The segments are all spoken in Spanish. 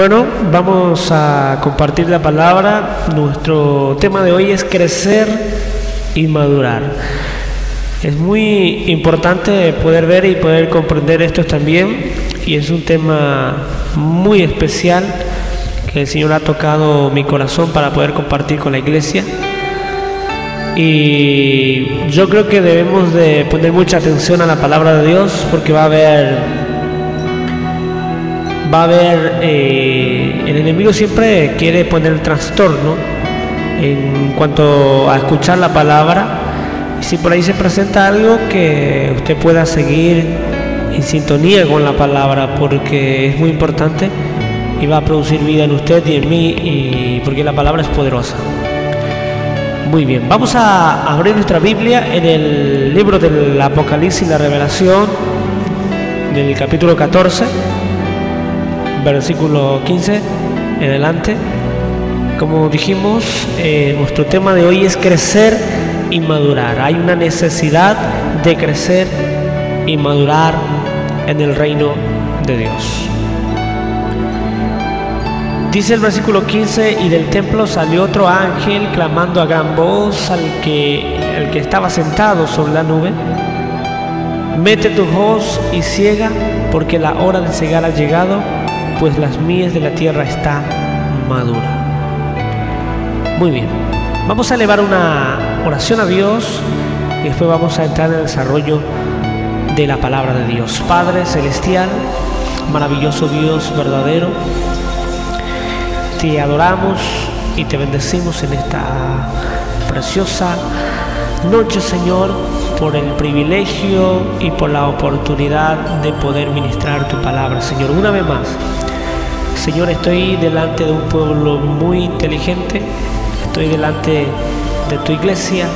Bueno, vamos a compartir la palabra. Nuestro tema de hoy es crecer y madurar. Es muy importante poder ver y poder comprender esto también, y es un tema muy especial que el Señor ha tocado mi corazón para poder compartir con la iglesia. Y yo creo que debemos de poner mucha atención a la palabra de Dios, porque va a haber el enemigo siempre quiere poner trastorno en cuanto a escuchar la palabra. Y si por ahí se presenta algo, que usted pueda seguir en sintonía con la palabra, porque es muy importante y va a producir vida en usted y en mí, y porque la palabra es poderosa. Muy bien, vamos a abrir nuestra Biblia en el libro del Apocalipsis y la Revelación, del capítulo 14, versículo 15 en adelante. Como dijimos, nuestro tema de hoy es crecer y madurar. Hay una necesidad de crecer y madurar en el reino de Dios. Dice el versículo 15: y del templo salió otro ángel clamando a gran voz al que estaba sentado sobre la nube: mete tu hoz y ciega, porque la hora de cegar ha llegado, pues las mies de la tierra está madura. Muy bien, vamos a elevar una oración a Dios y después vamos a entrar en el desarrollo de la palabra de Dios. Padre celestial, maravilloso Dios verdadero, te adoramos y te bendecimos en esta preciosa noche, Señor, por el privilegio y por la oportunidad de poder ministrar tu palabra, Señor. Una vez más, Señor, estoy delante de un pueblo muy inteligente, estoy delante de tu iglesia,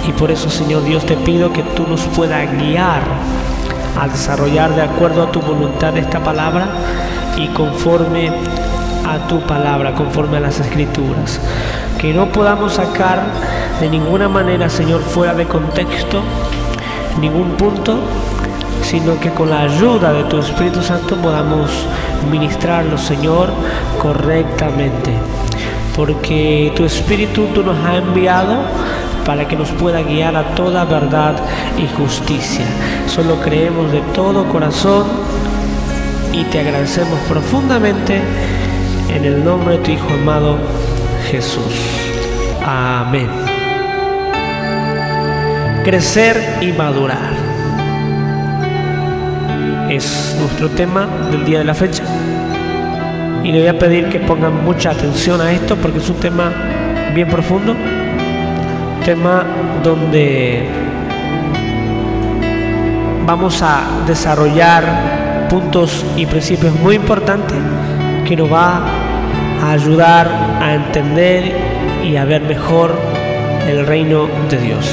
y por eso, Señor Dios, te pido que tú nos puedas guiar a desarrollar de acuerdo a tu voluntad esta palabra y conforme a tu palabra, conforme a las Escrituras. Que no podamos sacar de ninguna manera, Señor, fuera de contexto ningún punto, sino que con la ayuda de tu Espíritu Santo podamos ministrarlo, Señor, correctamente. Porque tu Espíritu tú nos has enviado para que nos pueda guiar a toda verdad y justicia. Solo creemos de todo corazón y te agradecemos profundamente en el nombre de tu Hijo amado Jesús. Amén. Crecer y madurar es nuestro tema del día de la fecha, y le voy a pedir que pongan mucha atención a esto, porque es un tema bien profundo, tema donde vamos a desarrollar puntos y principios muy importantes que nos va a ayudar a entender y a ver mejor el reino de Dios.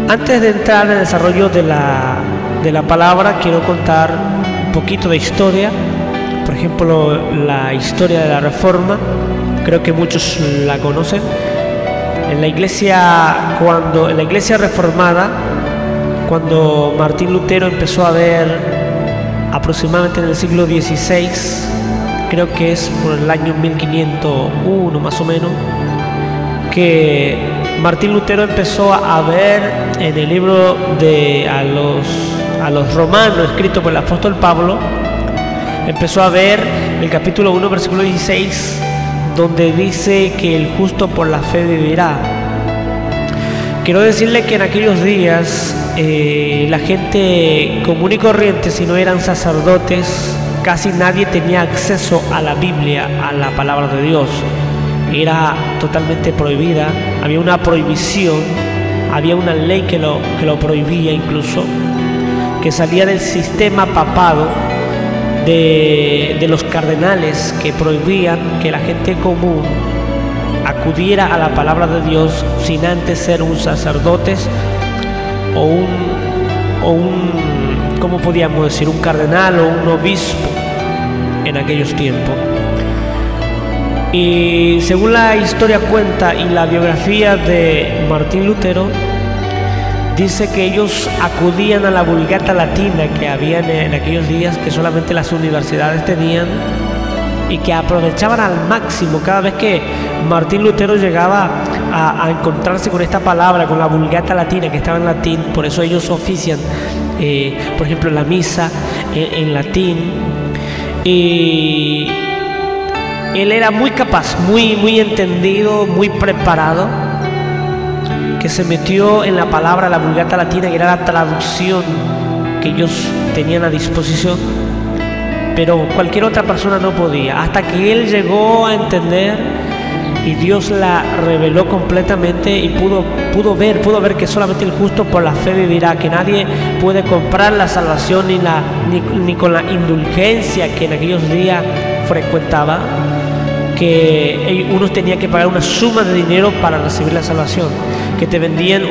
Antes de entrar en el desarrollo de la palabra, quiero contar un poquito de historia. Por ejemplo, la historia de la Reforma, creo que muchos la conocen. En la iglesia reformada, cuando Martín Lutero empezó a ver, aproximadamente en el siglo XVI, creo que es por el año 1501 más o menos, que Martín Lutero empezó a ver en el libro a los romanos, escrito por el apóstol Pablo, empezó a ver el capítulo 1, versículo 16, donde dice que el justo por la fe vivirá. Quiero decirle que en aquellos días la gente común y corriente, si no eran sacerdotes, casi nadie tenía acceso a la Biblia, a la palabra de Dios. Era totalmente prohibida, había una prohibición, había una ley que lo prohibía, incluso, que salía del sistema papado, de los cardenales, que prohibían que la gente común acudiera a la palabra de Dios sin antes ser un sacerdote o un ¿cómo podíamos decir? Un cardenal o un obispo en aquellos tiempos. Y según la historia cuenta y la biografía de Martín Lutero, dice que ellos acudían a la Vulgata Latina que había en aquellos días, que solamente las universidades tenían, y que aprovechaban al máximo cada vez que Martín Lutero llegaba a encontrarse con esta palabra, con la Vulgata Latina que estaba en latín. Por eso ellos ofician, por ejemplo, la misa en latín. Y él era muy capaz, muy entendido, muy preparado, que se metió en la palabra, la Vulgata Latina, que era la traducción que ellos tenían a disposición, pero cualquier otra persona no podía, hasta que él llegó a entender y Dios la reveló completamente y pudo ver que solamente el justo por la fe vivirá, que nadie puede comprar la salvación ni con la indulgencia que en aquellos días frecuentaba, que uno tenía que pagar una suma de dinero para recibir la salvación, que te vendían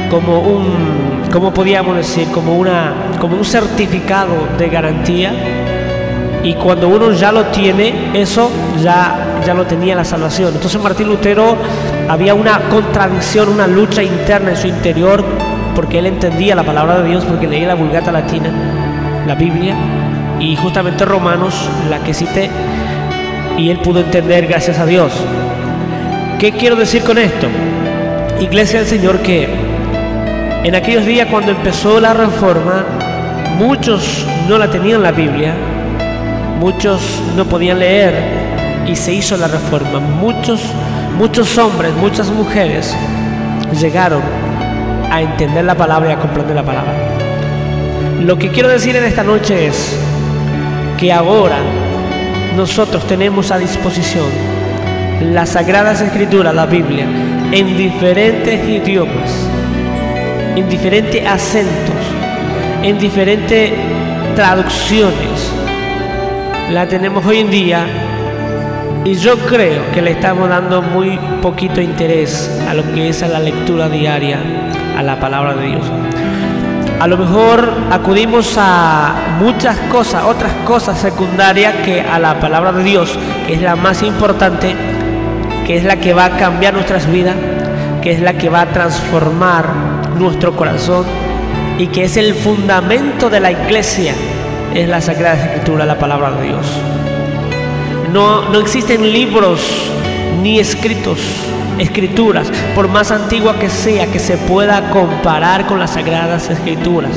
¿cómo podíamos decir? Como un certificado de garantía, y cuando uno ya lo tiene, eso ya lo tenía la salvación. Entonces Martín Lutero, había una contradicción, una lucha interna en su interior, porque él entendía la palabra de Dios, porque leía la Vulgata Latina, la Biblia, y justamente Romanos, la que cité, y él pudo entender, gracias a Dios. ¿Qué quiero decir con esto? Iglesia del Señor, que en aquellos días cuando empezó la Reforma, muchos no la tenían la Biblia, muchos no podían leer, y se hizo la Reforma. Muchos hombres, muchas mujeres llegaron a entender la palabra y a comprender la palabra. Lo que quiero decir en esta noche es que ahora nosotros tenemos a disposición las Sagradas Escrituras, la Biblia, en diferentes idiomas, en diferentes acentos, en diferentes traducciones. La tenemos hoy en día, y yo creo que le estamos dando muy poquito interés a lo que es a la lectura diaria, a la palabra de Dios. A lo mejor acudimos a muchas cosas, otras cosas secundarias, que a la palabra de Dios, que es la más importante, que es la que va a cambiar nuestras vidas, que es la que va a transformar nuestro corazón, y que es el fundamento de la iglesia, es la Sagrada Escritura, la palabra de Dios. No existen libros ni escrituras, por más antigua que sea, que se pueda comparar con las Sagradas Escrituras.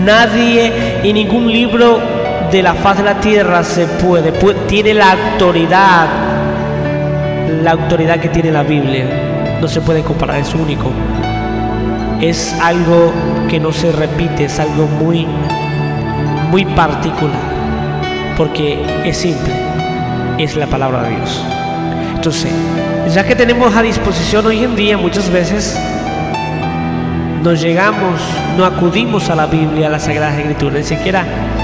Nadie y ningún libro de la faz de la tierra tiene la autoridad que tiene la Biblia. No se puede comparar, es único. Es algo que no se repite, es algo muy particular, porque es simple, es la palabra de Dios. Entonces, ya que tenemos a disposición hoy en día, muchas veces no acudimos a la Biblia, a las Sagradas Escrituras. Ni siquiera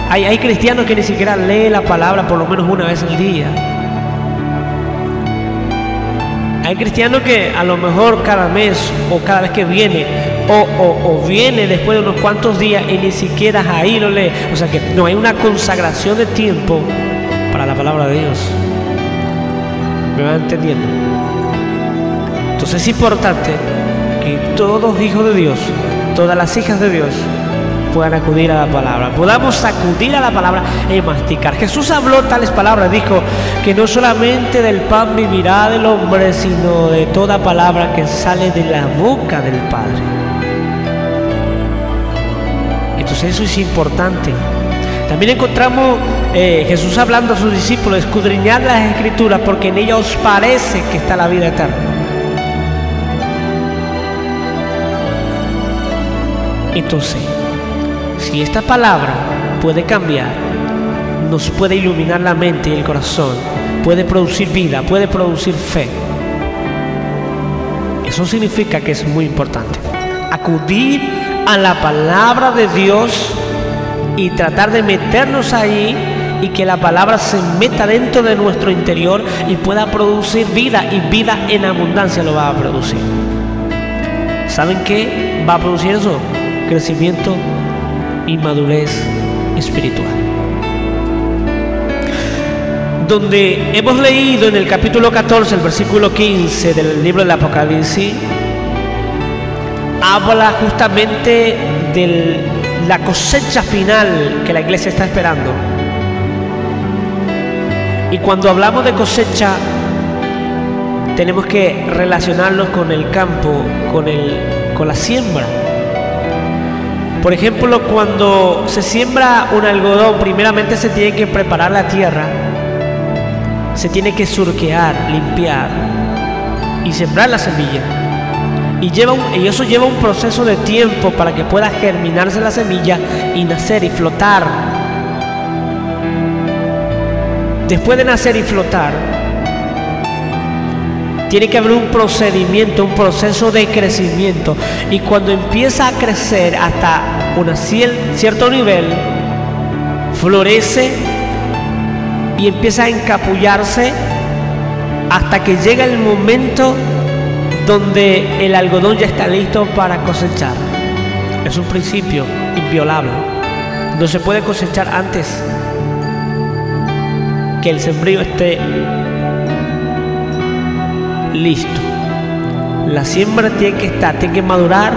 hay cristianos que ni siquiera leen la palabra por lo menos una vez al día. Hay cristianos que a lo mejor cada mes o cada vez que viene o viene después de unos cuantos días y ni siquiera ahí lo lee. O sea que no hay una consagración de tiempo para la palabra de Dios. ¿Me van entendiendo? Entonces es importante que todos hijos de Dios, todas las hijas de Dios, puedan acudir a la palabra, podamos acudir a la palabra y masticar. Jesús habló tales palabras, dijo que no solamente del pan vivirá el hombre, sino de toda palabra que sale de la boca del Padre. Entonces eso es importante. También encontramos Jesús hablando a sus discípulos: escudriñad las Escrituras, porque en ellas os parece que está la vida eterna. Entonces, si esta palabra puede cambiar, nos puede iluminar la mente y el corazón, puede producir vida, puede producir fe, eso significa que es muy importante acudir a la palabra de Dios y tratar de meternos ahí, y que la palabra se meta dentro de nuestro interior y pueda producir vida, y vida en abundancia lo va a producir. ¿Saben qué va a producir eso? Crecimiento y madurez espiritual. Donde hemos leído en el capítulo 14, el versículo 15 del libro del Apocalipsis, habla justamente de la cosecha final que la iglesia está esperando. Y cuando hablamos de cosecha, tenemos que relacionarnos con el campo, con la siembra. Por ejemplo, cuando se siembra un algodón, primeramente se tiene que preparar la tierra, se tiene que surquear, limpiar y sembrar la semilla. Y eso lleva un proceso de tiempo para que pueda germinarse la semilla y nacer y flotar. Después de nacer y flotar, tiene que haber un procedimiento, un proceso de crecimiento. Y cuando empieza a crecer hasta un cierto nivel, florece y empieza a encapullarse hasta que llega el momento donde el algodón ya está listo para cosechar. Es un principio inviolable. No se puede cosechar antes que el sembrío esté listo. La siembra tiene que madurar,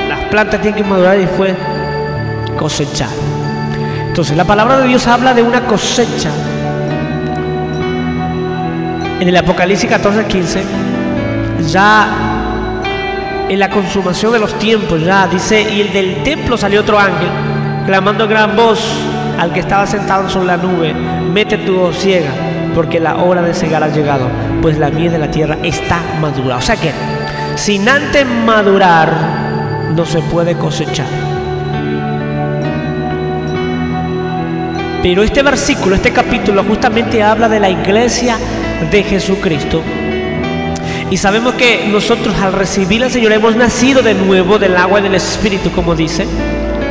las plantas tienen que madurar y después cosechar. Entonces la palabra de Dios habla de una cosecha. En el Apocalipsis 14:15, ya en la consumación de los tiempos, ya dice: y del templo salió otro ángel, clamando a gran voz al que estaba sentado sobre la nube: mete tu hoz, ciega, porque la hora de cegar ha llegado, pues la mies de la tierra está madura. O sea que, sin antes madurar, no se puede cosechar. Pero este versículo, este capítulo, justamente habla de la iglesia de Jesucristo. Y sabemos que nosotros, al recibir al Señor, hemos nacido de nuevo del agua y del Espíritu, como dice,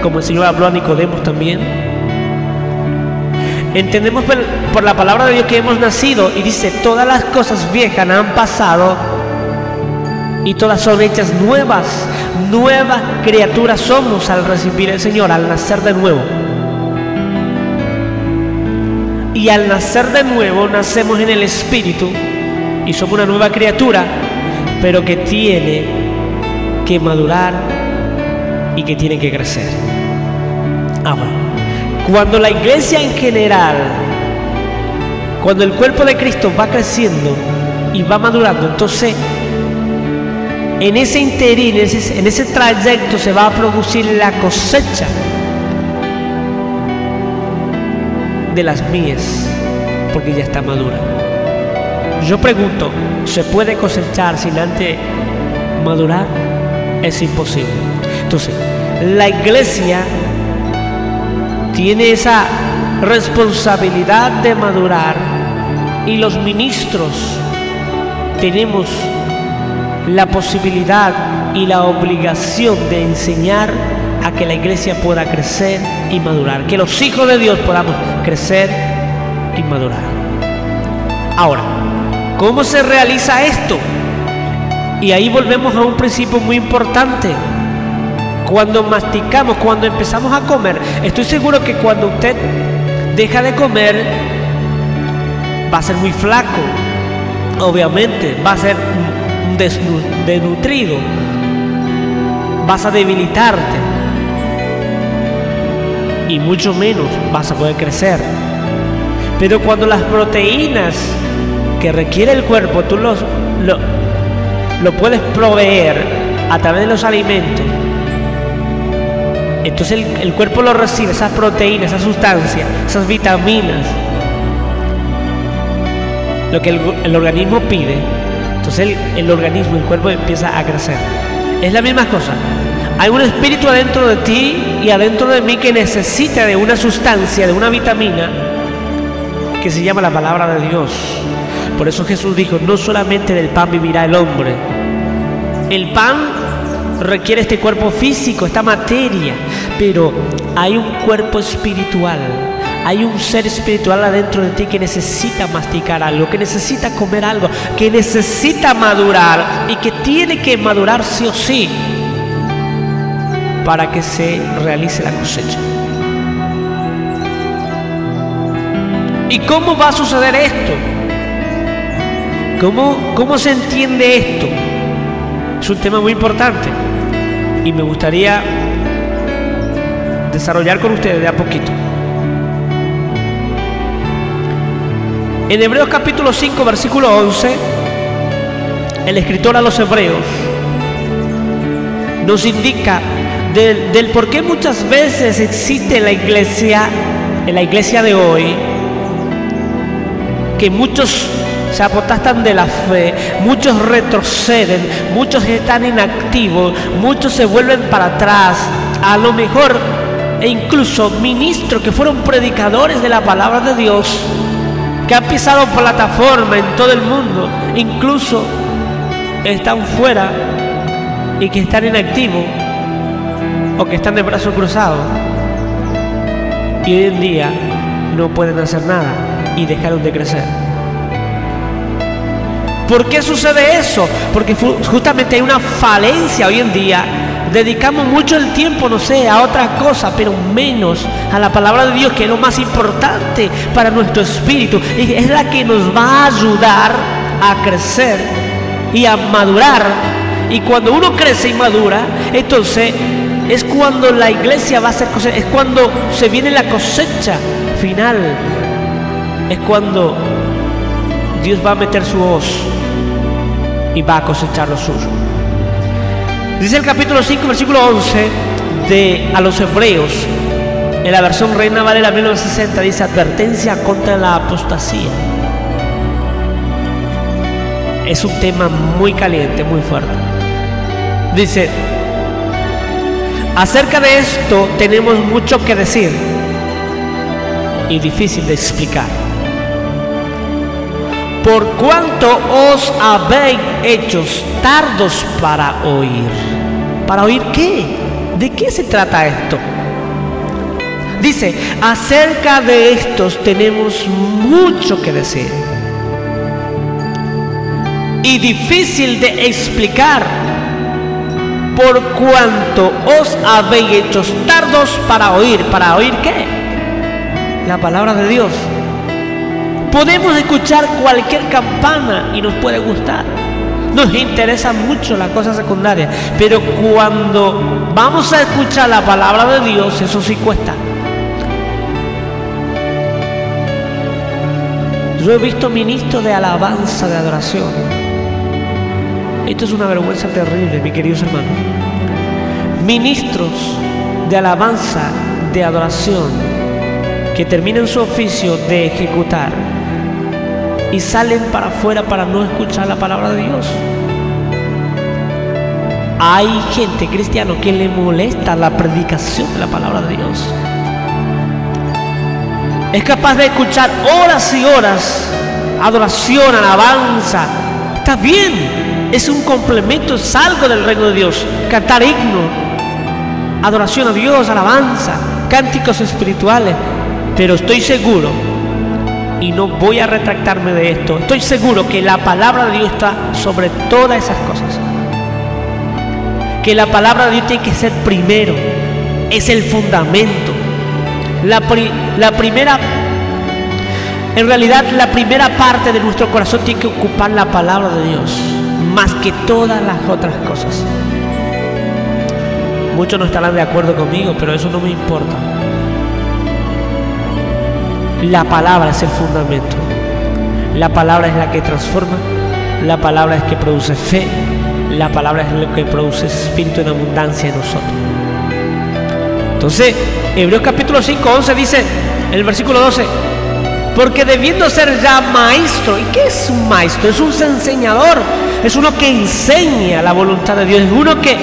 como el Señor habló a Nicodemo también. Entendemos por la palabra de Dios que hemos nacido, y dice: todas las cosas viejas han pasado y todas son hechas nuevas. Nuevas criaturas somos al recibir al Señor, al nacer de nuevo. Y al nacer de nuevo, nacemos en el Espíritu y somos una nueva criatura, pero que tiene que madurar y que tiene que crecer. Ahora, cuando la iglesia en general, cuando el cuerpo de Cristo va creciendo y va madurando, entonces en ese interín, en ese trayecto, se va a producir la cosecha de las mies, porque ya está madura. Yo pregunto, ¿se puede cosechar sin antes madurar? Es imposible. Entonces, la iglesia tiene esa responsabilidad de madurar, y los ministros tenemos la posibilidad y la obligación de enseñar a que la iglesia pueda crecer y madurar, que los hijos de Dios podamos crecer y madurar. Ahora, ¿cómo se realiza esto? Y ahí volvemos a un principio muy importante. Cuando masticamos, cuando empezamos a comer, estoy seguro que cuando usted deja de comer, va a ser muy flaco, obviamente, va a ser desnutrido, vas a debilitarte y mucho menos vas a poder crecer. Pero cuando las proteínas que requiere el cuerpo tú lo puedes proveer a través de los alimentos, entonces el cuerpo lo recibe, esas proteínas, esas sustancias, esas vitaminas, lo que el organismo pide. Entonces el organismo, el cuerpo empieza a crecer. Es la misma cosa. Hay un espíritu adentro de ti y adentro de mí que necesita de una sustancia, de una vitamina que se llama la palabra de Dios. Por eso Jesús dijo: no solamente del pan vivirá el hombre. El pan requiere este cuerpo físico, esta materia, pero hay un cuerpo espiritual. Hay un ser espiritual adentro de ti que necesita masticar algo, que necesita comer algo, que necesita madurar y que tiene que madurar sí o sí para que se realice la cosecha. ¿Y cómo va a suceder esto? ¿Cómo se entiende esto? Es un tema muy importante. y me gustaría desarrollar con ustedes de a poquito. En Hebreos capítulo 5, versículo 11, el escritor a los hebreos nos indica del por qué muchas veces existe en la iglesia de hoy, que muchos se apotastan de la fe, muchos retroceden, muchos están inactivos, muchos se vuelven para atrás, a lo mejor, e incluso ministros que fueron predicadores de la palabra de Dios, que han pisado plataforma en todo el mundo, incluso están fuera y que están inactivos o que están de brazos cruzados, y hoy en día no pueden hacer nada y dejaron de crecer. ¿Por qué sucede eso? Porque justamente hay una falencia hoy en día. Dedicamos mucho el tiempo, no sé, a otra cosa, pero menos a la palabra de Dios, que es lo más importante para nuestro espíritu. Y es la que nos va a ayudar a crecer y a madurar. Y cuando uno crece y madura, entonces es cuando la iglesia va a hacer cosas, es cuando se viene la cosecha final, es cuando Dios va a meter su hoz y va a cosechar lo suyo. Dice el capítulo 5, versículo 11 a los hebreos, en la versión Reina Valera 1960, dice: advertencia contra la apostasía. Es un tema muy caliente, muy fuerte. Dice: acerca de esto tenemos mucho que decir y difícil de explicar. Por cuanto os habéis hecho tardos para oír. ¿Para oír qué? ¿De qué se trata esto? Dice: acerca de estos tenemos mucho que decir y difícil de explicar, por cuanto os habéis hecho tardos para oír. ¿Para oír qué? La palabra de Dios. Podemos escuchar cualquier campana y nos puede gustar, nos interesa mucho la cosa secundaria, pero cuando vamos a escuchar la palabra de Dios, eso sí cuesta. Yo he visto ministros de alabanza, de adoración. Esto es una vergüenza terrible, mis queridos hermanos. Ministros de alabanza, de adoración, que terminan su oficio de ejecutar y salen para afuera para no escuchar la palabra de Dios. Hay gente cristiana que le molesta la predicación de la palabra de Dios. Es capaz de escuchar horas y horas adoración, alabanza. Está bien, es un complemento, es algo del reino de Dios. Cantar himno, adoración a Dios, alabanza, cánticos espirituales. Pero estoy seguro, y no voy a retractarme de esto, estoy seguro que la palabra de Dios está sobre todas esas cosas. Que la palabra de Dios tiene que ser primero, es el fundamento. En realidad la primera parte de nuestro corazón tiene que ocupar la palabra de Dios, más que todas las otras cosas. Muchos no estarán de acuerdo conmigo, pero eso no me importa. La palabra es el fundamento. La palabra es la que transforma. La palabra es que produce fe. La palabra es lo que produce espíritu en abundancia en nosotros. Entonces, Hebreos capítulo 5, 11 dice, en el versículo 12: porque debiendo ser ya maestro. ¿Y qué es un maestro? Es un enseñador. Es uno que enseña la voluntad de Dios. Es uno que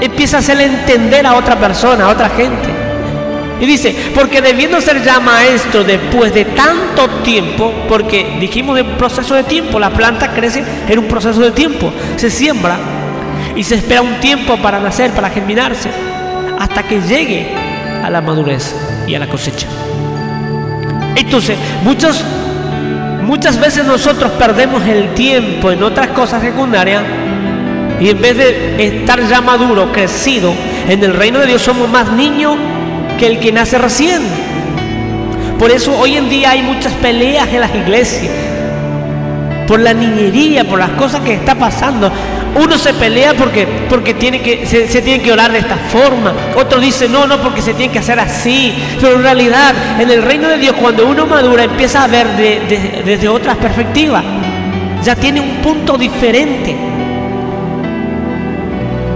empieza a hacerle entender a otra persona, a otra gente. Y dice: porque debiendo ser ya maestro después de tanto tiempo, porque dijimos de un proceso de tiempo, la planta crece en un proceso de tiempo, se siembra y se espera un tiempo para nacer, para germinarse, hasta que llegue a la madurez y a la cosecha. Entonces, muchas veces nosotros perdemos el tiempo en otras cosas secundarias, y en vez de estar ya maduro, crecido en el reino de Dios, somos más niños que el que nace recién. Por eso hoy en día hay muchas peleas en las iglesias, por la niñería, por las cosas que está pasando. Uno se pelea porque se tiene que orar de esta forma. Otro dice no, porque se tiene que hacer así. Pero en realidad, en el reino de Dios, cuando uno madura, empieza a ver desde otras perspectivas. Ya tiene un punto diferente.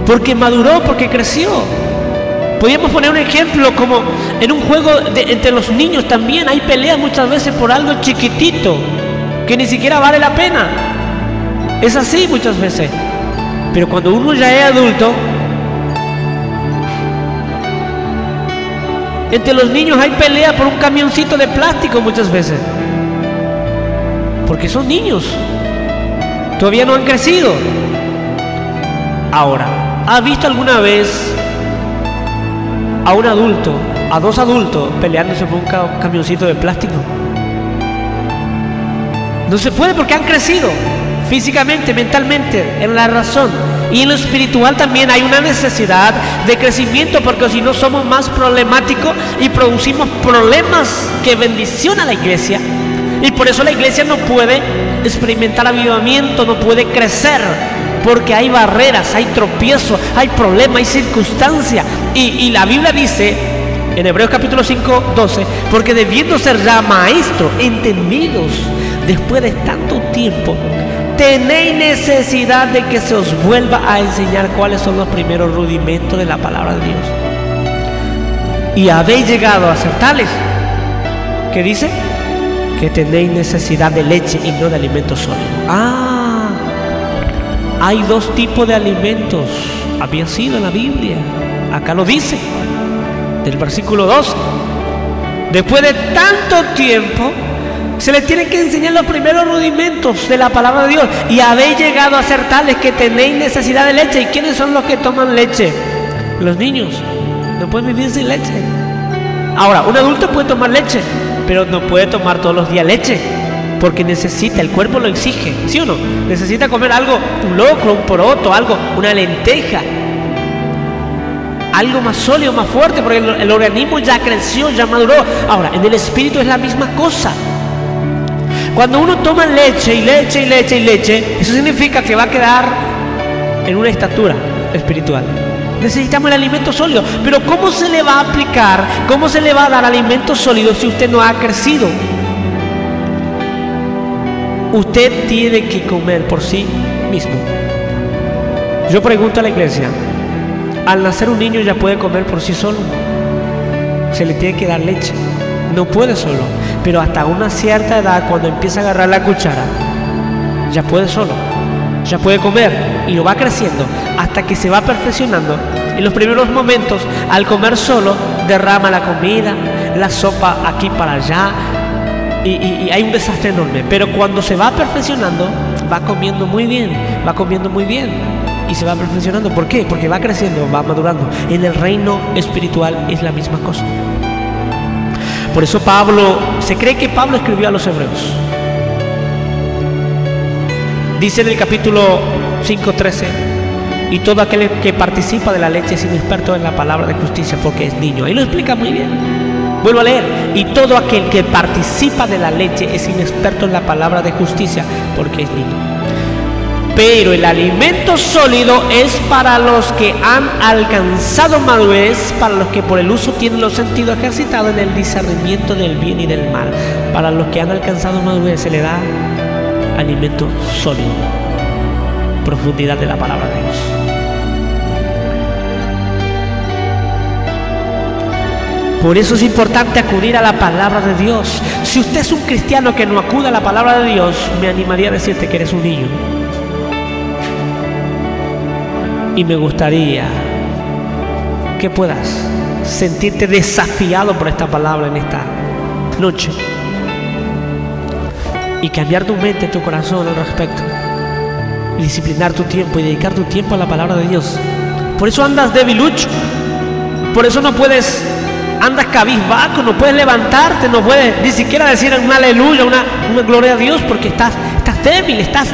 Porque maduró, porque creció. Podríamos poner un ejemplo como en un juego entre los niños también. Hay peleas muchas veces por algo chiquitito que ni siquiera vale la pena. Es así muchas veces. Pero cuando uno ya es adulto, entre los niños hay pelea por un camioncito de plástico muchas veces. Porque son niños. Todavía no han crecido. Ahora, ¿has visto alguna vez a un adulto, a dos adultos peleándose por un camioncito de plástico? No se puede porque han crecido físicamente, mentalmente, en la razón. Y en lo espiritual también hay una necesidad de crecimiento, porque si no somos más problemáticos y producimos problemas que bendición a la iglesia. Y por eso la iglesia no puede experimentar avivamiento, no puede crecer, porque hay barreras, hay tropiezos, hay problemas, hay circunstancias. Y la Biblia dice en Hebreos capítulo 5, 12, porque debiendo ser ya maestros, entendidos, después de tanto tiempo, tenéis necesidad de que se os vuelva a enseñar cuáles son los primeros rudimentos de la palabra de Dios. Y habéis llegado a ser tales, ¿qué dice? Que tenéis necesidad de leche y no de alimentos sólidos. Hay dos tipos de alimentos. Había sido en la Biblia. Acá lo dice, del versículo 12. Después de tanto tiempo, se les tiene que enseñar los primeros rudimentos de la palabra de Dios. Y habéis llegado a ser tales que tenéis necesidad de leche. ¿Y quiénes son los que toman leche? Los niños. No pueden vivir sin leche. Ahora, un adulto puede tomar leche, pero no puede tomar todos los días leche, porque necesita, el cuerpo lo exige, ¿sí o no? Necesita comer algo, un locro, un poroto, algo, una lenteja, algo más sólido, más fuerte, porque el organismo ya creció, ya maduró. Ahora, en el espíritu es la misma cosa. Cuando uno toma leche y leche y leche y leche, eso significa que va a quedar en una estatura espiritual. Necesitamos el alimento sólido. Pero ¿cómo se le va a aplicar? ¿Cómo se le va a dar alimento sólido si usted no ha crecido? Usted tiene que comer por sí mismo. Yo pregunto a la iglesia, al nacer un niño ya puede comer por sí solo. Se le tiene que dar leche. No puede solo. Pero hasta una cierta edad, cuando empieza a agarrar la cuchara, ya puede solo. Ya puede comer y lo va creciendo hasta que se va perfeccionando. En los primeros momentos, al comer solo, derrama la comida, la sopa aquí para allá, y hay un desastre enorme. Pero cuando se va perfeccionando, va comiendo muy bien, y se va perfeccionando. ¿Por qué? Porque va creciendo, va madurando. En el reino espiritual es la misma cosa. Por eso se cree que Pablo escribió a los hebreos. Dice en el capítulo 5:13, y todo aquel que participa de la leche es inexperto en la palabra de justicia, porque es niño. Ahí lo explica muy bien. Vuelvo a leer. Y todo aquel que participa de la leche es inexperto en la palabra de justicia, porque es niño. Pero el alimento sólido es para los que han alcanzado madurez, para los que por el uso tienen los sentidos ejercitados en el discernimiento del bien y del mal. Para los que han alcanzado madurez se le da alimento sólido, profundidad de la palabra de Dios. Por eso es importante acudir a la palabra de Dios. Si usted es un cristiano que no acude a la palabra de Dios, me animaría a decirte que eres un niño. Y me gustaría que puedas sentirte desafiado por esta palabra en esta noche y cambiar tu mente, tu corazón al respecto, y disciplinar tu tiempo y dedicar tu tiempo a la palabra de Dios. Por eso andas debilucho, por eso no puedes, andas cabizbajo, no puedes levantarte, no puedes ni siquiera decir un aleluya, una gloria a Dios, porque estás débil, estás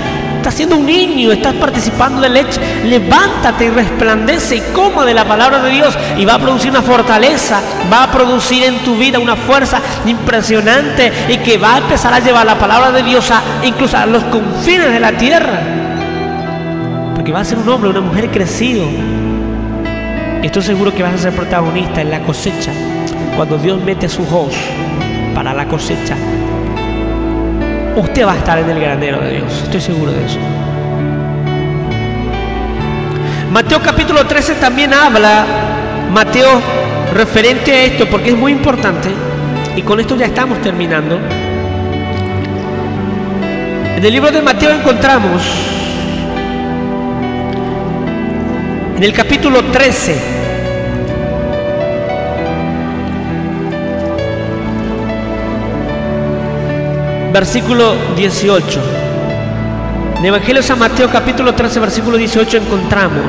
siendo un niño, estás participando de leche. Levántate y resplandece y coma de la palabra de Dios, y va a producir una fortaleza, va a producir en tu vida una fuerza impresionante, y que va a empezar a llevar la palabra de Dios incluso a los confines de la tierra. porque vas a ser un hombre, una mujer crecido. Estoy seguro que vas a ser protagonista en la cosecha. Cuando Dios mete sus ojos para la cosecha, usted va a estar en el granero de Dios. Estoy seguro de eso. Mateo capítulo 13 también habla, Mateo, referente a esto, porque es muy importante. Y con esto ya estamos terminando. En el libro de Mateo encontramos, en el capítulo 13, versículo 18. En el Evangelio de San Mateo capítulo 13, versículo 18 encontramos,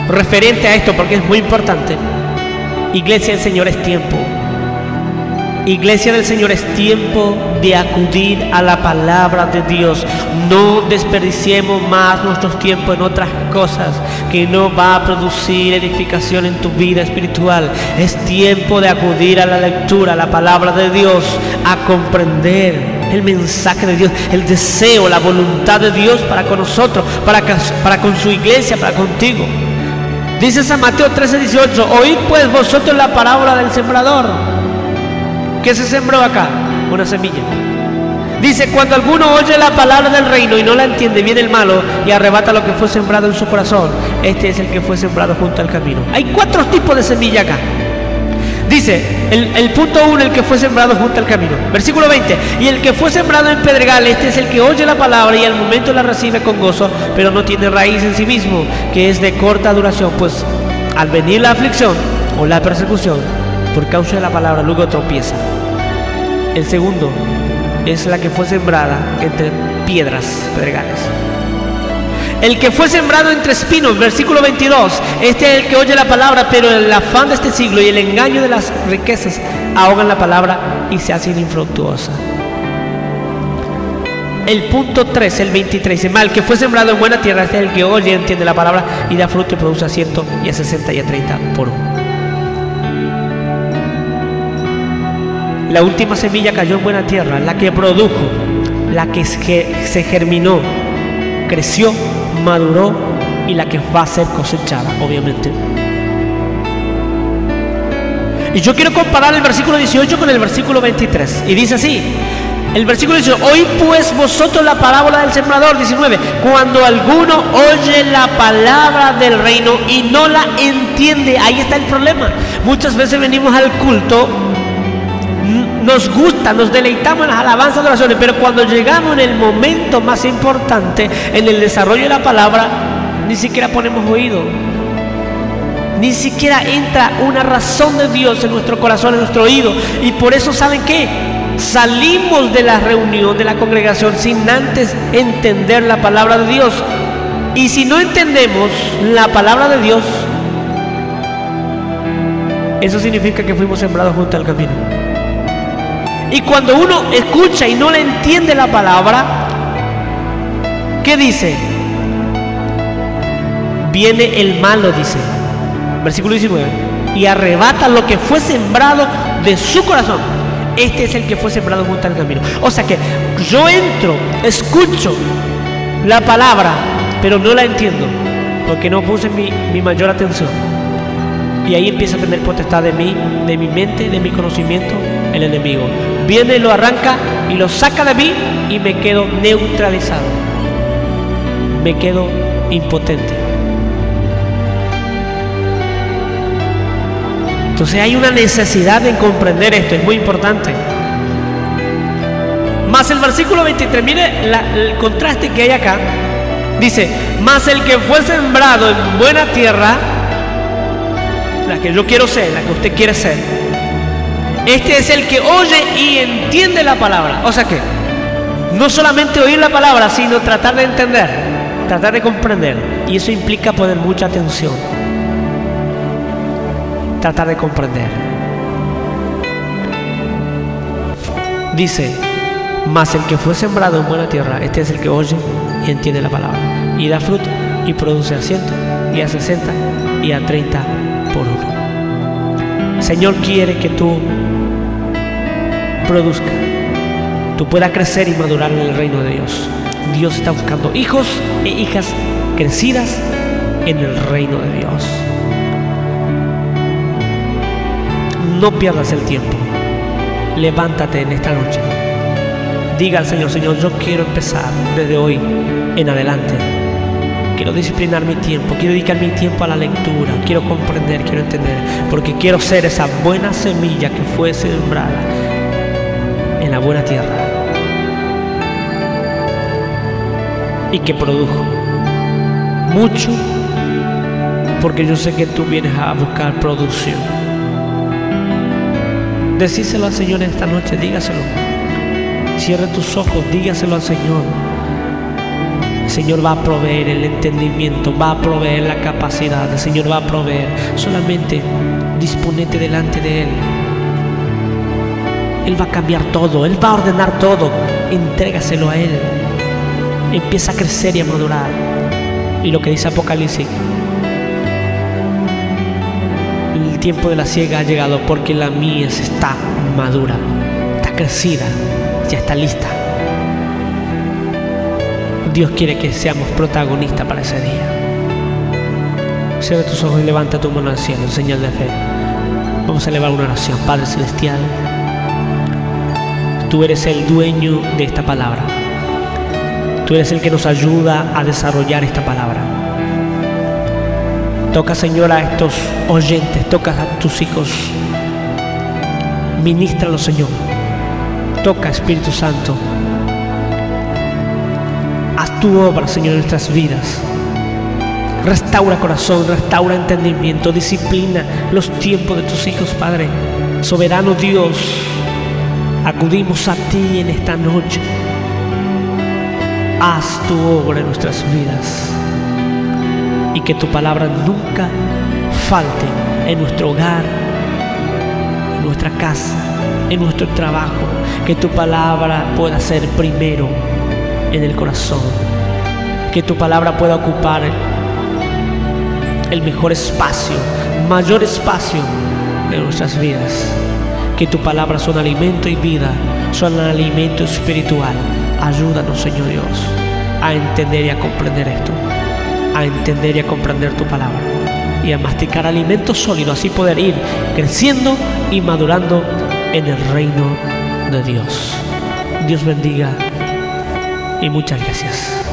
referente a esto, porque es muy importante: Iglesia del Señor, es tiempo. Iglesia del Señor, es tiempo de acudir a la palabra de Dios. No desperdiciemos más nuestros tiempos en otras cosas que no va a producir edificación en tu vida espiritual. Es tiempo de acudir a la lectura, a la palabra de Dios, a comprender el mensaje de Dios, el deseo, la voluntad de Dios para con nosotros, para con su iglesia, para contigo. Dice San Mateo 13:18: oíd pues vosotros la parábola del sembrador. ¿Qué se sembró acá? Una semilla. Dice: cuando alguno oye la palabra del reino y no la entiende, viene el malo y arrebata lo que fue sembrado en su corazón. Este es el que fue sembrado junto al camino. Hay 4 tipos de semilla acá. Dice el punto 1, el que fue sembrado junto al camino. Versículo 20: y el que fue sembrado en pedregal, este es el que oye la palabra y al momento la recibe con gozo, pero no tiene raíz en sí mismo, que es de corta duración, pues al venir la aflicción o la persecución por causa de la palabra, luego tropieza. El segundo es la que fue sembrada entre piedras, pedregales. El que fue sembrado entre espinos, versículo 22, este es el que oye la palabra, pero el afán de este siglo y el engaño de las riquezas ahogan la palabra y se hacen infructuosa. El punto 3, el 23, dice: el que fue sembrado en buena tierra, este es el que oye y entiende la palabra y da fruto y produce a 100 y a 60 y a 30 por uno. La última semilla cayó en buena tierra, la que produjo, la que se germinó, creció, maduró y la que va a ser cosechada, obviamente. Y yo quiero comparar el versículo 18 con el versículo 23. Y dice así, el versículo 18: oíd pues vosotros la parábola del sembrador. 19: cuando alguno oye la palabra del reino y no la entiende. Ahí está el problema. Muchas veces venimos al culto, nos gusta, nos deleitamos en las alabanzas de oraciones, pero cuando llegamos en el momento más importante, en el desarrollo de la palabra, ni siquiera ponemos oído. Ni siquiera entra una razón de Dios en nuestro corazón, en nuestro oído. Y por eso, ¿saben qué? Salimos de la reunión, de la congregación, sin antes entender la palabra de Dios. Y si no entendemos la palabra de Dios, eso significa que fuimos sembrados junto al camino. Y cuando uno escucha y no le entiende la palabra, ¿qué dice? Viene el malo, dice, versículo 19, y arrebata lo que fue sembrado de su corazón. Este es el que fue sembrado junto al camino. O sea que yo entro, escucho la palabra, pero no la entiendo, porque no puse mi mayor atención. Y ahí empieza a tener potestad de mí, de mi mente, de mi conocimiento, el enemigo. Viene y lo arranca y lo saca de mí y me quedo neutralizado. Me quedo impotente. Entonces hay una necesidad de comprender esto, es muy importante. Más el versículo 23, mire el contraste que hay acá. Dice: más el que fue sembrado en buena tierra, la que yo quiero ser, la que usted quiere ser, este es el que oye y entiende la palabra. O sea que no solamente oír la palabra, sino tratar de entender, tratar de comprender. Y eso implica poner mucha atención, tratar de comprender. Dice: mas el que fue sembrado en buena tierra, este es el que oye y entiende la palabra y da fruto y produce a 100 y a 60 y a 30 por uno. Señor quiere que tú produzcas, tú puedas crecer y madurar en el reino de Dios. Dios está buscando hijos e hijas crecidas en el reino de Dios. No pierdas el tiempo. Levántate en esta noche. Diga al Señor: Señor, yo quiero empezar desde hoy en adelante. Quiero disciplinar mi tiempo, quiero dedicar mi tiempo a la lectura, quiero comprender, quiero entender, porque quiero ser esa buena semilla que fue sembrada en la buena tierra y que produjo mucho, porque yo sé que tú vienes a buscar producción. Decíselo al Señor esta noche, dígaselo. Cierre tus ojos, dígaselo al Señor. El Señor va a proveer el entendimiento, va a proveer la capacidad, el Señor va a proveer. Solamente disponete delante de Él. Él va a cambiar todo, Él va a ordenar todo. Entrégaselo a Él. Empieza a crecer y a madurar. Y lo que dice Apocalipsis: el tiempo de la siega ha llegado, porque la mies está madura, está crecida, ya está lista. Dios quiere que seamos protagonistas para ese día. Cierra tus ojos y levanta tu mano al cielo en señal de fe. Vamos a elevar una oración. Padre Celestial, tú eres el dueño de esta palabra. Tú eres el que nos ayuda a desarrollar esta palabra. Toca, Señor, a estos oyentes, toca a tus hijos. Ministralo, Señor. Toca, Espíritu Santo. Haz tu obra, Señor, en nuestras vidas. Restaura corazón, restaura entendimiento, disciplina los tiempos de tus hijos, Padre. Soberano Dios, acudimos a ti en esta noche. Haz tu obra en nuestras vidas. Y que tu palabra nunca falte en nuestro hogar, en nuestra casa, en nuestro trabajo. Que tu palabra pueda ser primero en el corazón. Que tu palabra pueda ocupar el mejor espacio, mayor espacio de nuestras vidas. Que tu palabra son alimento y vida, son alimento espiritual. Ayúdanos, Señor Dios, a entender y a comprender esto, a entender y a comprender tu palabra y a masticar alimento sólido, así poder ir creciendo y madurando en el reino de Dios. Dios bendiga y muchas gracias.